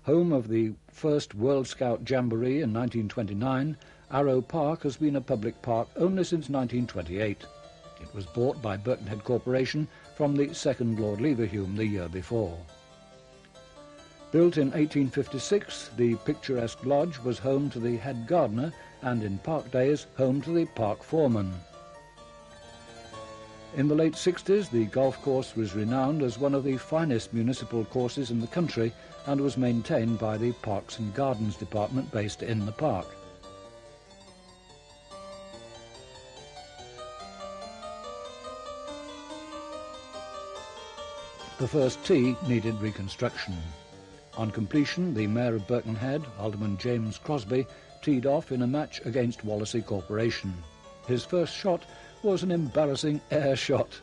Home of the first World Scout Jamboree in 1929, Arrow Park has been a public park only since 1928. It was bought by Birkenhead Corporation from the second Lord Leverhulme the year before. Built in 1856, the picturesque lodge was home to the head gardener and in park days home to the park foreman. In the late 60s, the golf course was renowned as one of the finest municipal courses in the country and was maintained by the Parks and Gardens Department based in the park. The first tee needed reconstruction. On completion, the Mayor of Birkenhead, Alderman James Crosby, teed off in a match against Wallasey Corporation. His first shot was an embarrassing air shot.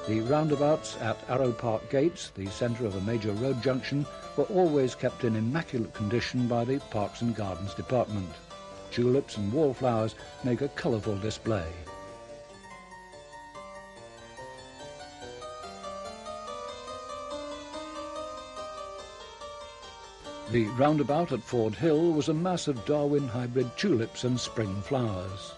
The roundabouts at Arrow Park gates, the centre of a major road junction, were always kept in immaculate condition by the Parks and Gardens Department. Tulips and wallflowers make a colourful display. The roundabout at Ford Hill was a mass of Darwin hybrid tulips and spring flowers.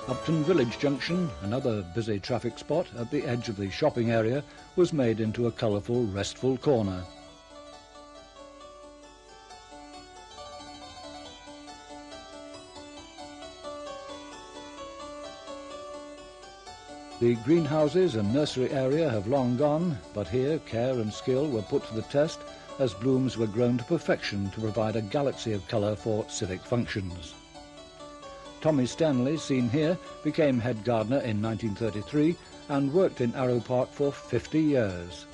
Upton Village Junction, another busy traffic spot at the edge of the shopping area, was made into a colourful, restful corner. The greenhouses and nursery area have long gone, but here care and skill were put to the test as blooms were grown to perfection to provide a galaxy of colour for civic functions. Tommy Stanley, seen here, became head gardener in 1933 and worked in Arrow Park for 50 years.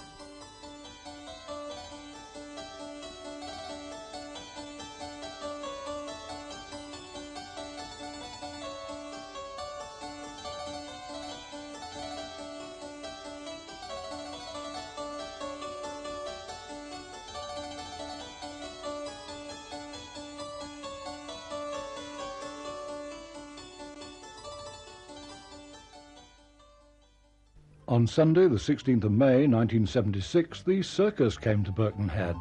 On Sunday, the 16th of May, 1976, the circus came to Birkenhead.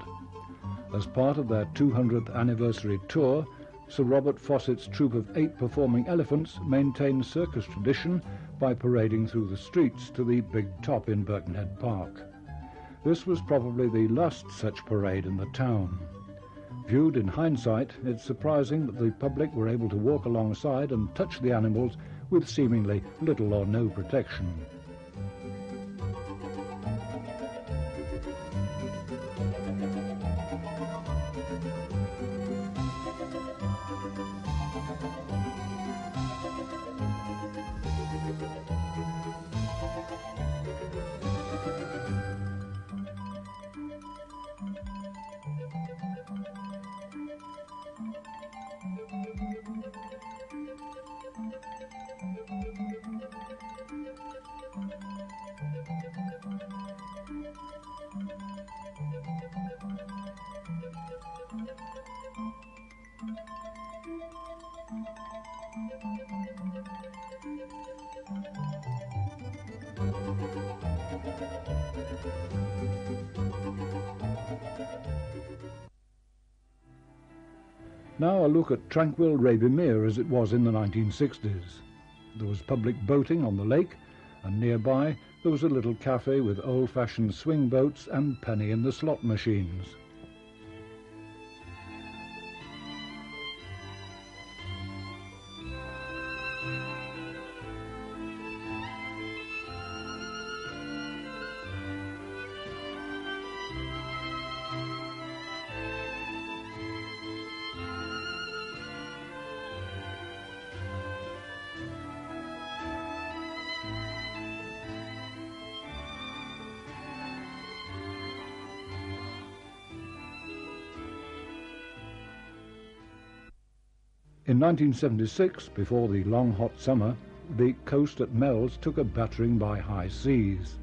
As part of their 200th anniversary tour, Sir Robert Fawcett's troupe of 8 performing elephants maintained circus tradition by parading through the streets to the Big Top in Birkenhead Park. This was probably the last such parade in the town. Viewed in hindsight, it's surprising that the public were able to walk alongside and touch the animals with seemingly little or no protection. Now a look at tranquil Raby Mere as it was in the 1960s. There was public boating on the lake, and nearby there was a little cafe with old-fashioned swing boats and penny in the slot machines. In 1976, before the long hot summer, the coast at Mells took a battering by high seas.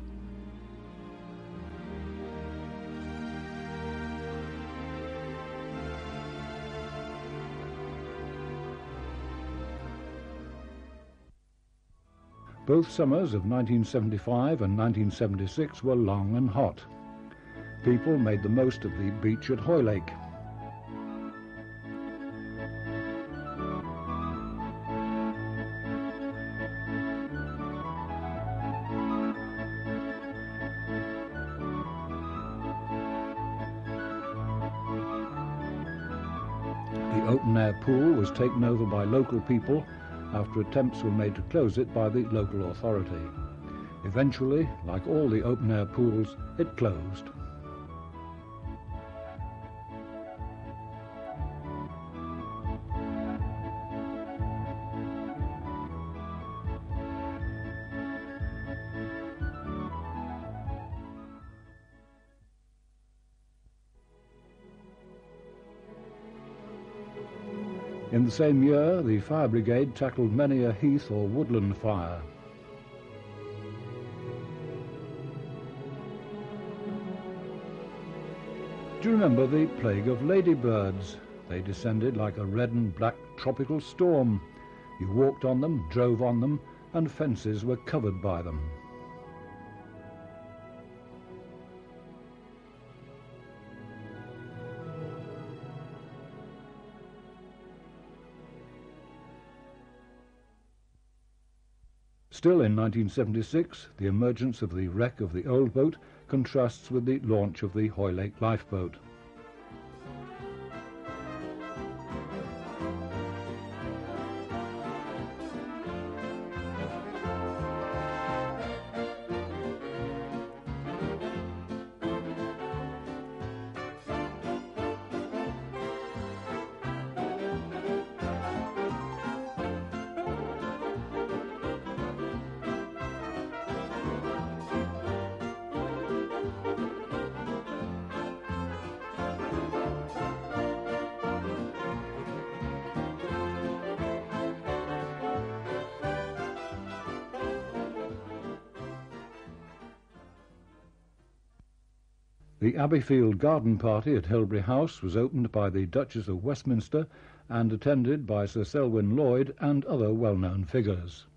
Both summers of 1975 and 1976 were long and hot. People made the most of the beach at Hoylake. The open-air pool was taken over by local people after attempts were made to close it by the local authority. Eventually, like all the open-air pools, it closed. In the same year, the fire brigade tackled many a heath or woodland fire. Do you remember the plague of ladybirds? They descended like a red and black tropical storm. You walked on them, drove on them, and fences were covered by them. Still in 1976, the emergence of the wreck of the old boat contrasts with the launch of the Hoylake lifeboat. The Abbeyfield garden party at Hilbury House was opened by the Duchess of Westminster and attended by Sir Selwyn Lloyd and other well-known figures.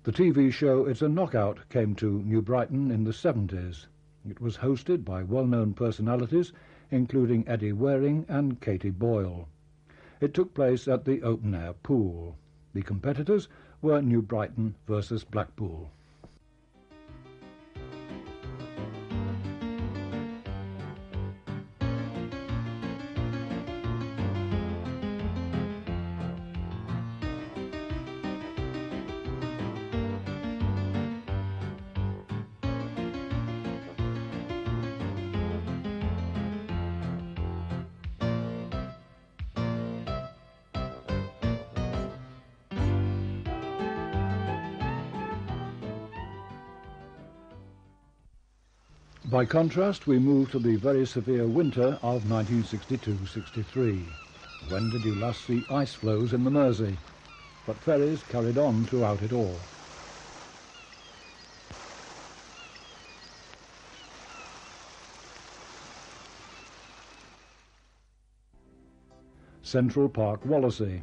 The TV show It's a Knockout came to New Brighton in the 70s. It was hosted by well-known personalities, including Eddie Waring and Katie Boyle. It took place at the open-air pool. The competitors were New Brighton versus Blackpool. By contrast, we move to the very severe winter of 1962-63. When did you last see ice floes in the Mersey? But ferries carried on throughout it all. Central Park, Wallasey.